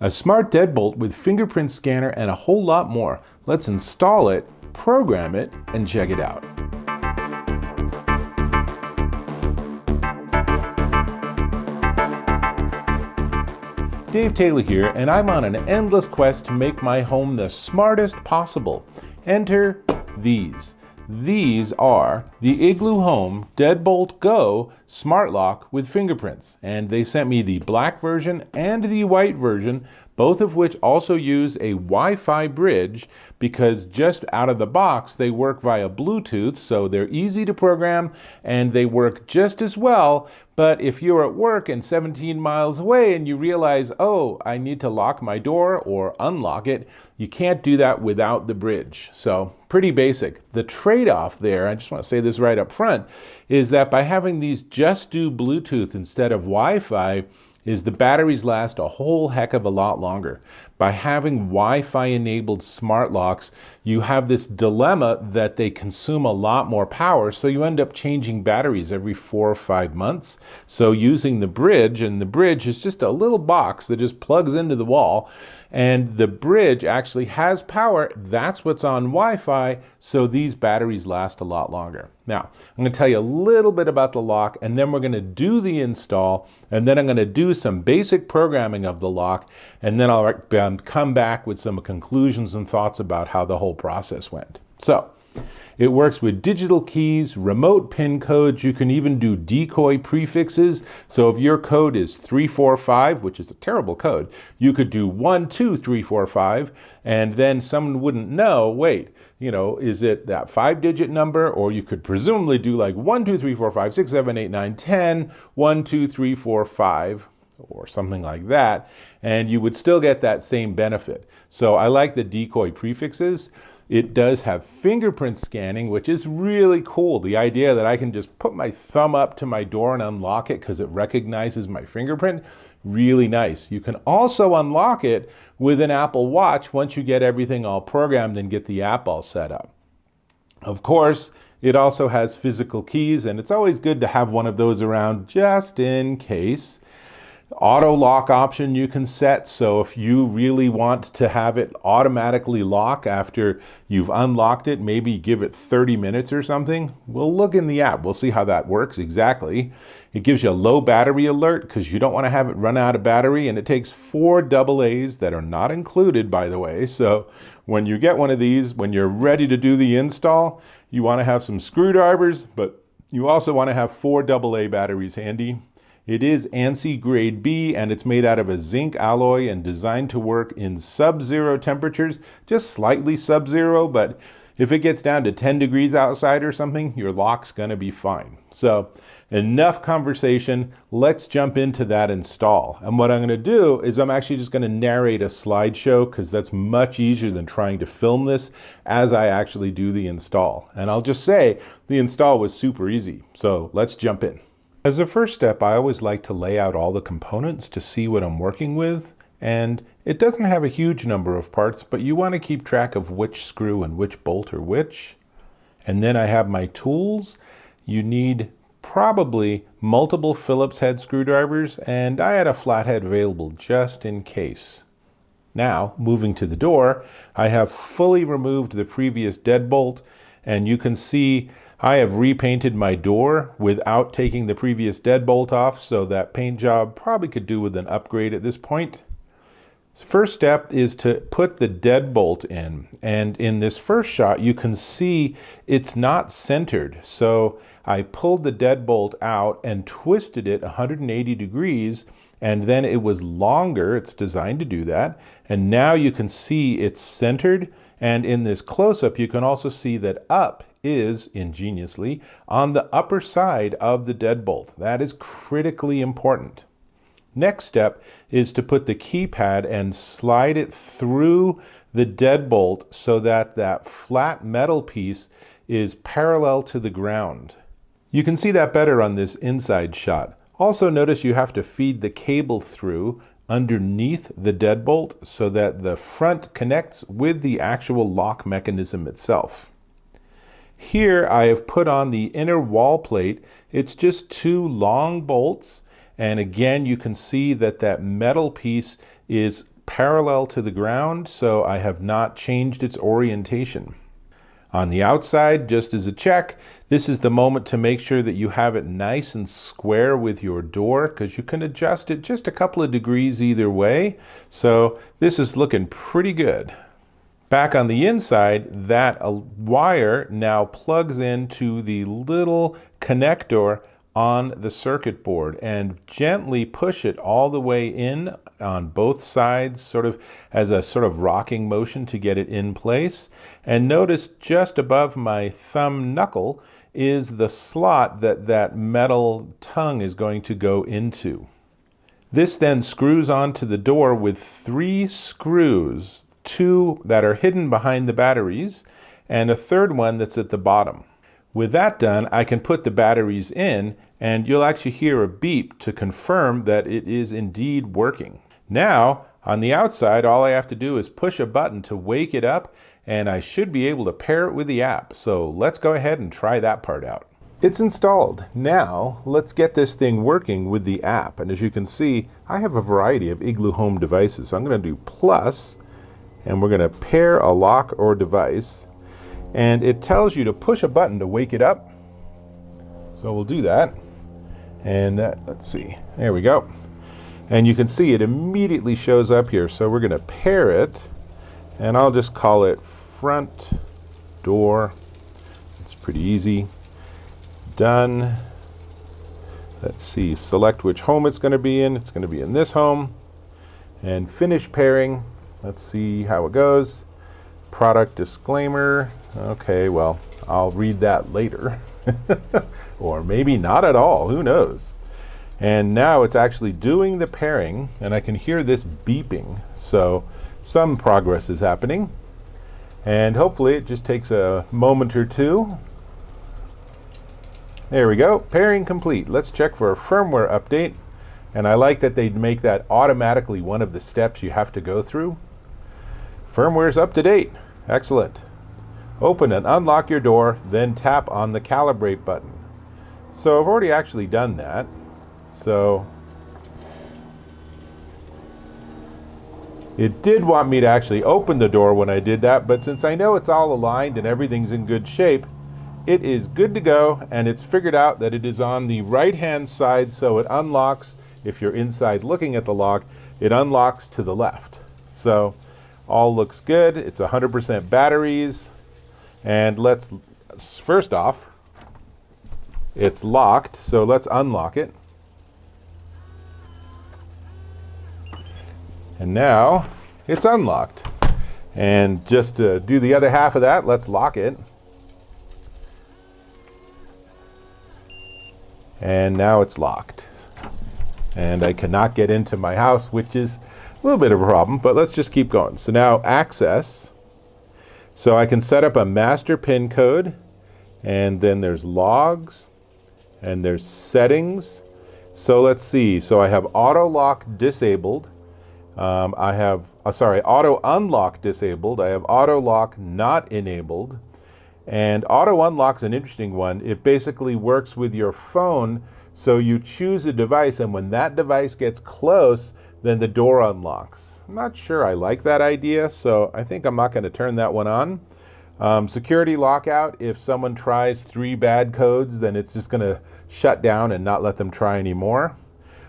A smart deadbolt with fingerprint scanner and a whole lot more. Let's install it, program it, and check it out. Dave Taylor here, and I'm on an endless quest to make my home the smartest possible. Enter these. These are the Igloohome Deadbolt Go smart lock with fingerprints, and they sent me the black version and the white version, both of which also use a Wi-Fi bridge because just out of the box they work via Bluetooth, so they're easy to program and they work just as well. But if you're at work and 17 miles away and you realize, oh, I need to lock my door or unlock it, you can't do that without the bridge. So pretty basic. The trade-off there, I just want to say this right up front, is that by having these just do Bluetooth instead of Wi-Fi, is the batteries last a whole heck of a lot longer. By having Wi-Fi enabled smart locks, you have this dilemma that they consume a lot more power, so you end up changing batteries every 4 or 5 months. So using the bridge, and the bridge is just a little box that just plugs into the wall, and the bridge actually has power. That's what's on Wi-Fi, so these batteries last a lot longer. Now, I'm going to tell you a little bit about the lock, and then we're going to do the install, and then I'm going to do some basic programming of the lock, and then I'll come back with some conclusions and thoughts about how the whole process went. So, it works with digital keys, remote PIN codes. You can even do decoy prefixes. So if your code is 345, which is a terrible code, you could do 12345, and then someone wouldn't know, wait, is it that 5-digit number? Or you could presumably do like 1, 2, 3, 4, 5, 6, 7, 8, 9, 10, 1, 2, 3, 4, 5, or something like that, and you would still get that same benefit. So I like the decoy prefixes. It does have fingerprint scanning, which is really cool. The idea that I can just put my thumb up to my door and unlock it because it recognizes my fingerprint, really nice. You can also unlock it with an Apple Watch once you get everything all programmed and get the app all set up. Of course, it also has physical keys, and it's always good to have one of those around just in case. Auto lock option you can set, so if you really want to have it automatically lock after you've unlocked it, maybe give it 30 minutes or something. We'll look in the app, we'll see how that works exactly. It gives you a low battery alert because you don't want to have it run out of battery, and it takes 4 AA's that are not included, by the way. So when you get one of these, when you're ready to do the install, you want to have some screwdrivers, but you also want to have 4 AA batteries handy. It is ANSI grade B, and it's made out of a zinc alloy and designed to work in sub-zero temperatures, just slightly sub-zero, but if it gets down to 10 degrees outside or something, your lock's gonna be fine. So enough conversation, let's jump into that install. And what I'm gonna do is I'm actually just gonna narrate a slideshow because that's much easier than trying to film this as I actually do the install. And I'll just say the install was super easy, so let's jump in. As a first step, I always like to lay out all the components to see what I'm working with, and it doesn't have a huge number of parts, but you want to keep track of which screw and which bolt are which. And then I have my tools. You need probably multiple Phillips head screwdrivers, and I had a flathead available just in case. Now, moving to the door, I have fully removed the previous deadbolt, and you can see I have repainted my door without taking the previous deadbolt off, so that paint job probably could do with an upgrade at this point. First step is to put the deadbolt in, and in this first shot you can see it's not centered. So I pulled the deadbolt out and twisted it 180 degrees, and then it was longer. It's designed to do that, and now you can see it's centered. And in this close-up you can also see that up is, ingeniously, on the upper side of the deadbolt. That is critically important. Next step is to put the keypad and slide it through the deadbolt so that that flat metal piece is parallel to the ground. You can see that better on this inside shot. Also notice you have to feed the cable through underneath the deadbolt so that the front connects with the actual lock mechanism itself. Here I have put on the inner wall plate. It's just 2 long bolts, and again you can see that that metal piece is parallel to the ground, so I have not changed its orientation. On the outside, just as a check, this is the moment to make sure that you have it nice and square with your door, because you can adjust it just a couple of degrees either way. So this is looking pretty good. Back on the inside, that wire now plugs into the little connector on the circuit board, and gently push it all the way in on both sides, sort of as a sort of rocking motion to get it in place. And notice just above my thumb knuckle is the slot that that metal tongue is going to go into. This then screws onto the door with 3 screws, 2 that are hidden behind the batteries and a third one that's at the bottom. With that done, I can put the batteries in, and you'll actually hear a beep to confirm that it is indeed working. Now, on the outside, all I have to do is push a button to wake it up, and I should be able to pair it with the app. So let's go ahead and try that part out. It's installed. Now, let's get this thing working with the app. And as you can see, I have a variety of Igloohome devices. So I'm going to do plus, and we're going to pair a lock or device. And it tells you to push a button to wake it up. So we'll do that. And let's see, there we go. And you can see it immediately shows up here. So we're going to pair it, and I'll just call it front door. It's pretty easy. Done. Let's see, select which home it's going to be in. It's going to be in this home. And finish pairing. Let's see how it goes. Product disclaimer. Okay, well, I'll read that later. Or maybe not at all, who knows. And now it's actually doing the pairing, and I can hear this beeping. So some progress is happening. And hopefully it just takes a moment or two. There we go, pairing complete. Let's check for a firmware update. And I like that they make that automatically one of the steps you have to go through. Firmware's up to date. Excellent. Open and unlock your door, then tap on the calibrate button. So I've already actually done that. So it did want me to actually open the door when I did that, but since I know it's all aligned and everything's in good shape, it is good to go, and it's figured out that it is on the right-hand side, so it unlocks. If you're inside looking at the lock, it unlocks to the left. So all looks good. It's 100% batteries. And let's, first off, it's locked, so let's unlock it. And now it's unlocked. And just to do the other half of that, let's lock it. And now it's locked. And I cannot get into my house, which is a little bit of a problem, but let's just keep going. So now access. So I can set up a master PIN code, and then there's logs, and there's settings. So let's see. So I have auto lock disabled. I have, auto unlock disabled. I have auto lock not enabled. And auto unlock's an interesting one. It basically works with your phone. So you choose a device, and when that device gets close, then the door unlocks. I'm not sure I like that idea, so I think I'm not going to turn that one on. Security lockout, if someone tries 3 bad codes, then it's just going to shut down and not let them try anymore.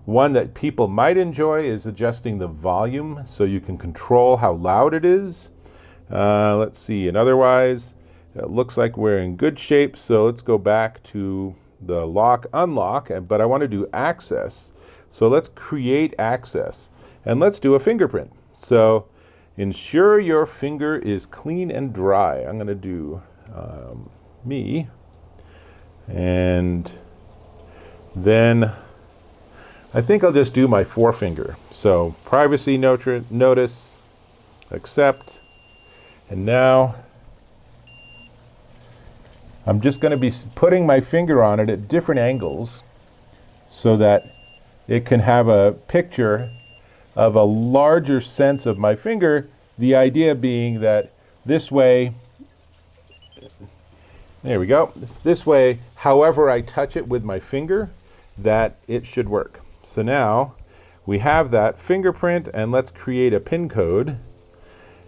One that people might enjoy is adjusting the volume so you can control how loud it is. Let's see, and otherwise, it looks like we're in good shape, so let's go back to the lock unlock, but I want to do access. So let's create access, and let's do a fingerprint. So ensure your finger is clean and dry. I'm going to do me, and then I think I'll just do my forefinger. So privacy notice, accept, and now I'm just going to be putting my finger on it at different angles so that it can have a picture of a larger sense of my finger. The idea being that this way, there we go, this way, however I touch it with my finger, that it should work. So now we have that fingerprint, and let's create a PIN code.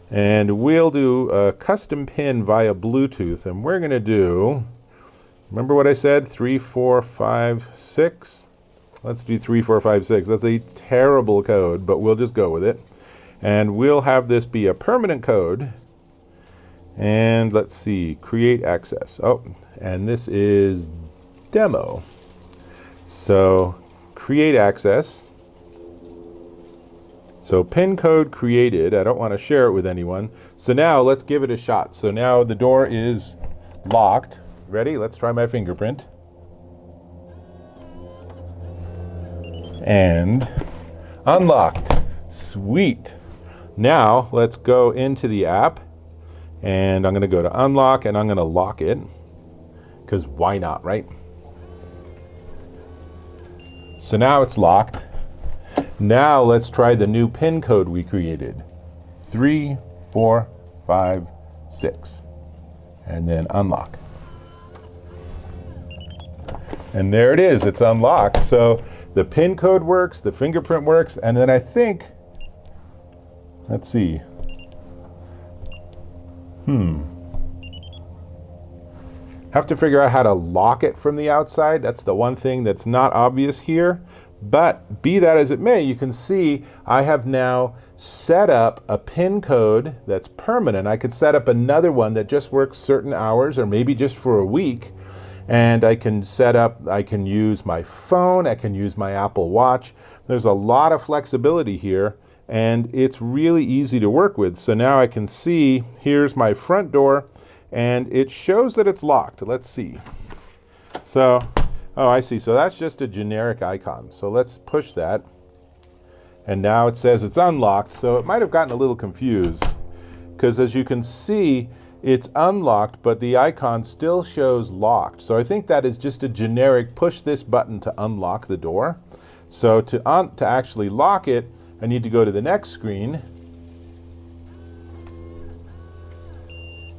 And we'll do a custom PIN via Bluetooth, and we're going to do, remember what I said, 3, 4, 5, 6? Let's do 3, 4, 5, 6. That's a terrible code, but we'll just go with it. And we'll have this be a permanent code. And let's see, create access. Oh, and this is demo. So create access. So PIN code created. I don't want to share it with anyone. So now let's give it a shot. So now the door is locked. Ready? Let's try my fingerprint. And unlocked. Sweet. Now let's go into the app, and I'm going to go to unlock, and I'm going to lock it, because why not, right? So now it's locked. Now let's try the new PIN code we created. 3, 4, 5, 6. And then unlock. And there it is, it's unlocked. So the PIN code works, the fingerprint works, and then I think, let's see. Have to figure out how to lock it from the outside. That's the one thing that's not obvious here. But be that as it may, you can see I have now set up a PIN code that's permanent. I could set up another one that just works certain hours or maybe just for a week. And I can set up, I can use my phone, I can use my Apple Watch. There's a lot of flexibility here, and it's really easy to work with. So now I can see, here's my front door, and it shows that it's locked. Let's see. So, oh, I see. So that's just a generic icon. So let's push that. And now it says it's unlocked. So it might have gotten a little confused, because as you can see, it's unlocked, but the icon still shows locked. So I think that is just a generic push this button to unlock the door. So to actually lock it, I need to go to the next screen.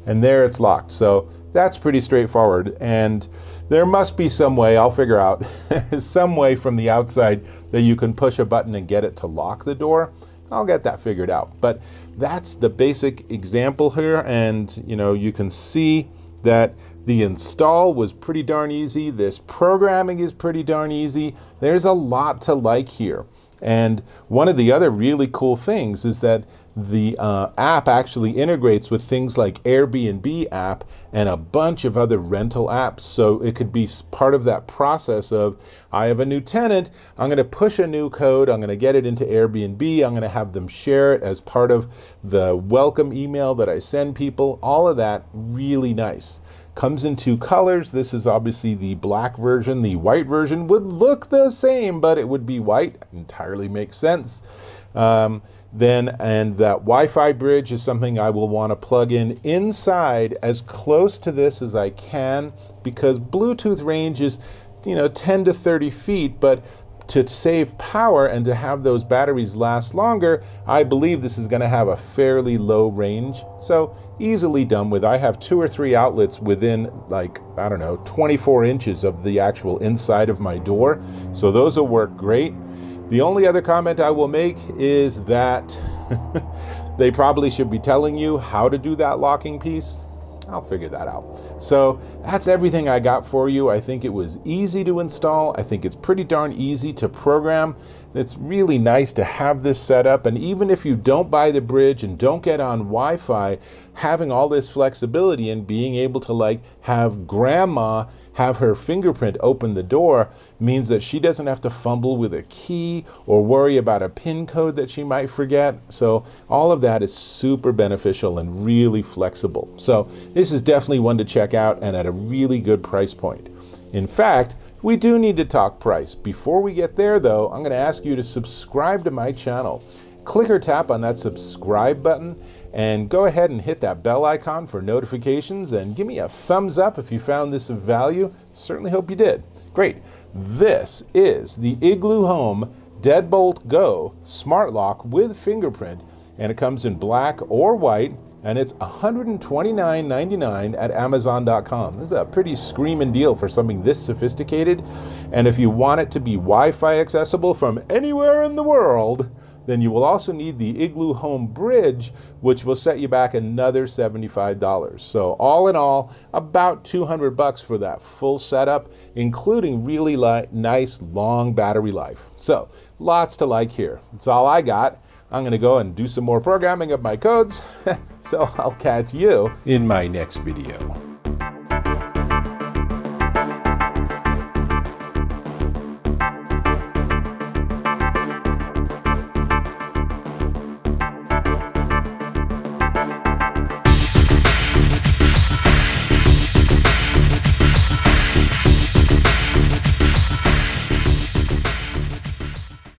And there it's locked. So that's pretty straightforward. And there must be some way, I'll figure out, there's some way from the outside that you can push a button and get it to lock the door. I'll get that figured out. But that's the basic example here. And you can see that the install was pretty darn easy. This programming is pretty darn easy. There's a lot to like here. And one of the other really cool things is that the app actually integrates with things like Airbnb app and a bunch of other rental apps. So it could be part of that process of, I have a new tenant, I'm going to push a new code, I'm going to get it into Airbnb, I'm going to have them share it as part of the welcome email that I send people. All of that really nice. Comes in 2 colors. This is obviously the black version. The white version would look the same, but it would be white. Entirely makes sense. And that Wi-Fi bridge is something I will want to plug in inside as close to this as I can, because Bluetooth range is 10 to 30 feet, but to save power and to have those batteries last longer, I believe this is going to have a fairly low range. So easily done with. I have 2 or 3 outlets within 24 inches of the actual inside of my door. So those will work great. The only other comment I will make is that they probably should be telling you how to do that locking piece. I'll figure that out. So that's everything I got for you. I think it was easy to install. I think it's pretty darn easy to program. It's really nice to have this set up. And even if you don't buy the bridge and don't get on Wi-Fi, having all this flexibility and being able to have grandma have her fingerprint open the door means that she doesn't have to fumble with a key or worry about a PIN code that she might forget. So all of that is super beneficial and really flexible. So this is definitely one to check out, and at a really good price point. In fact, we do need to talk price. Before we get there though, I'm going to ask you to subscribe to my channel. Click or tap on that subscribe button and go ahead and hit that bell icon for notifications, and give me a thumbs up if you found this of value. Certainly hope you did. Great. This is the Igloohome Deadbolt Go smart lock with fingerprint. and it comes in black or white, and it's $129.99 at Amazon.com. This is a pretty screaming deal for something this sophisticated. And if you want it to be Wi-Fi accessible from anywhere in the world, then you will also need the Igloohome bridge, which will set you back another $75. So all in all, about $200 for that full setup, including really nice long battery life. So lots to like here. That's all I got. I'm going to go and do some more programming of my codes. So I'll catch you in my next video.